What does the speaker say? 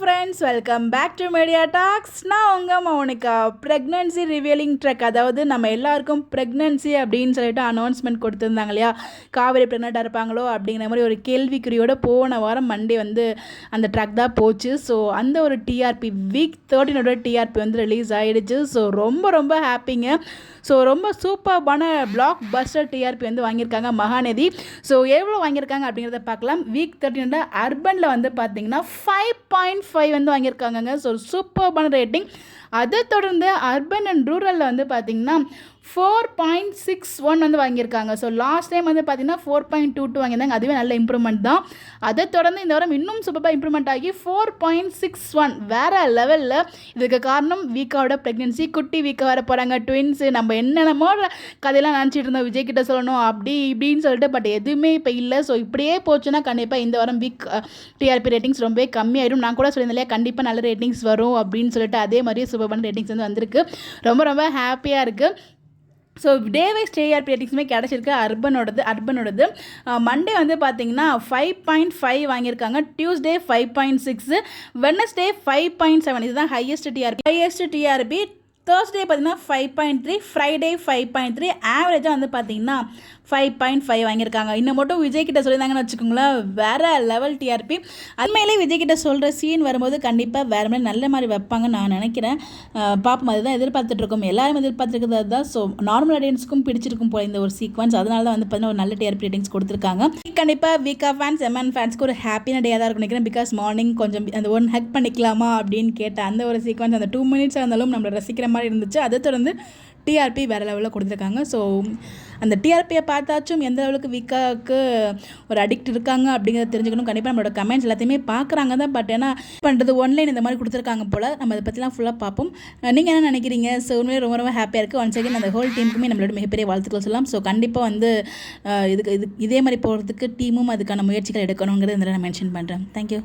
Friends, welcome back to media talks. நான் உங்கள் Mounika. Pregnancy revealing drug, அதாவது நம்ம எல்லாருக்கும் ப்ரெக்னன்சி அப்படின்னு சொல்லிட்டு அனௌன்ஸ்மெண்ட் கொடுத்துருந்தாங்க இல்லையா, காவேரி ப்ரெக்னெண்ட்டாக இருப்பாங்களோ அப்படிங்கிற மாதிரி ஒரு கேள்விக்குறியோட போன வாரம் மண்டே வந்து அந்த ட்ரக் தான் போச்சு. ஸோ அந்த ஒரு டிஆர்பி வீக் 13 டிஆர்பி வந்து ரிலீஸ் ஆகிடுச்சு. ஸோ ரொம்ப ரொம்ப ஹாப்பிங்க. ஸோ ரொம்ப சூப்பர்பான பிளாக் பஸ்டர் டிஆர்பி வந்து வாங்கியிருக்காங்க மகாநதி. ஸோ எவ்வளோ வாங்கியிருக்காங்க அப்படிங்கிறத பார்க்கலாம். வீக் 13 அர்பனில் வந்து பார்த்தீங்கன்னா 5.5 வந்து வாங்கியிருக்காங்கங்க. ஸோ சூப்பர்பான ரேட்டிங். அதை தொடர்ந்து அர்பன் அண்ட் ரூரலில் வந்து பார்த்திங்கன்னா 4.61 வந்து வாங்கியிருக்காங்க. ஸோ லாஸ்ட் டைம் வந்து பார்த்திங்கன்னா 4.22 வாங்கியிருந்தாங்க. அதுவே நல்ல இம்ப்ரூவ்மெண்ட் தான். அதை தொடர்ந்து இந்த வாரம் இன்னும் சூப்பராக இம்ப்ரூவ்மெண்ட் ஆகி 4.61 வேறு லெவலில். இதுக்கு காரணம் வீக்காவோட ப்ரெக்னென்சி. குட்டி வீக்கா வர போகிறாங்க, ட்வின்ஸு. நம்ம என்னென்னமோ கதையெல்லாம் நினச்சிட்டு இருந்தோம் விஜய் கிட்ட சொல்லணும் அப்படி இப்படின்னு சொல்லிட்டு. பட் எதுவுமே இப்போ இல்லை. ஸோ இப்படியே போச்சுன்னா கண்டிப்பாக இந்த வாரம் வீக் டிஆர்பி ரேட்டிங்ஸ் ரொம்பவே கம்மியாயிடும். நான் கூட சொல்லியிருந்தேன் இல்லையா, கண்டிப்பாக நல்ல ரேட்டிங்ஸ் வரும் அப்படின்னு சொல்லிட்டு. அதே மாதிரி சூப்பர்பான ரேட்டிங்ஸ் வந்து வந்திருக்கு. ரொம்ப ரொம்ப ஹாப்பியாக இருக்குது. ஸோ டே வைஸ் டிஆர்பி ரேட்டிங்ஸுமே கிடச்சிருக்கு. அர்பனோடது மண்டே வந்து பார்த்தீங்கன்னா 5.5 வாங்கியிருக்காங்க. Tuesday 5.6, Wednesday 5.7. இதுதான் ஹையஸ்ட் டிஆர்பி. தேர்ஸ்டே பார்த்தீங்கன்னா 5.3, ஃப்ரைடே 5.3, ஆவரேஜாக வந்து பார்த்தீங்கன்னா 5.5 வாங்கியிருக்காங்க. இன்னும் மட்டும் விஜய் கிட்ட சொல்லியிருந்தாங்கன்னு வச்சுக்கோங்களேன், வேறு லெவல் டிஆர்பி. அதுமாதிரியே விஜய் கிட்ட சொல்கிற சீன் வரும்போது கண்டிப்பாக வேறு மாதிரி நல்ல மாதிரி வைப்பாங்கன்னு நான் நினைக்கிறேன். பாப்போம், அதுதான் எதிர்பார்த்துட்ருக்கோம். எல்லாரும் எதிர்பார்த்துருக்கிறது அதுதான். ஸோ நார்மல் ஆடியன்ஸுக்கும் பிடிச்சிருக்கும் போல இந்த ஒரு சீக்வன்ஸ். அதனால தான் வந்து பார்த்தீங்கன்னா ஒரு நல்ல டிஆர்பி ரேட்டிங்ஸ் கொடுத்துருக்காங்க. கண்டிப்பாக வீக்கா ஃபேன்ஸ், எம்என் ஃபேன்ஸ்க்கு ஒரு ஹாப்பியான டேயாக தான் இருக்கும் நினைக்கிறேன். பிகாஸ் மார்னிங் கொஞ்சம் அந்த ஒன் ஹக் பண்ணிக்கலாமா அப்படின்னு கேட்ட அந்த ஒரு சீக்வன்ஸ், அந்த 2 மினிட்ஸ் இருந்தாலும் நம்மளை ரசிக்கிற மாதிரி இருந்துச்சு. அதை தொடர்ந்து டிஆர்பி வேறு லெவலில் கொடுத்துருக்காங்க. ஸோ அந்த டிஆர்பியை பார்த்தாச்சும் எந்த லெவலுக்கு வீக்காவுக்கு ஒரு அடிக்ட் இருக்காங்க அப்படிங்கிறத தெரிஞ்சுக்கணும். கண்டிப்பாக நம்மளோட கமெண்ட்ஸ் எல்லாத்தையுமே பார்க்குறாங்க தான். பட் ஏன்னா பண்ணுறது ஒன்லைன் இந்த மாதிரி கொடுத்துருக்காங்க போல். நம்ம அதை பற்றிலாம் ஃபுல்லாக பார்ப்போம். நீங்கள் என்ன நினைக்கிறீங்க? ஸோ உண்மையிலே ரொம்ப ரொம்ப ஹாப்பியாக இருக்குது. ஒன்ஸ் அகேன் அந்த ஹோல் டீமுக்குமே நம்மளோட மிகப்பெரிய வாழ்த்துக்கள் சொல்லலாம். ஸோ கண்டிப்பாக வந்து இதே மாதிரி போகிறதுக்கு டீமும் அதுக்கான முயற்சிகள் எடுக்கணுங்கிறது இதில் நான் மென்ஷன் பண்ணுறேன். தேங்க்யூ.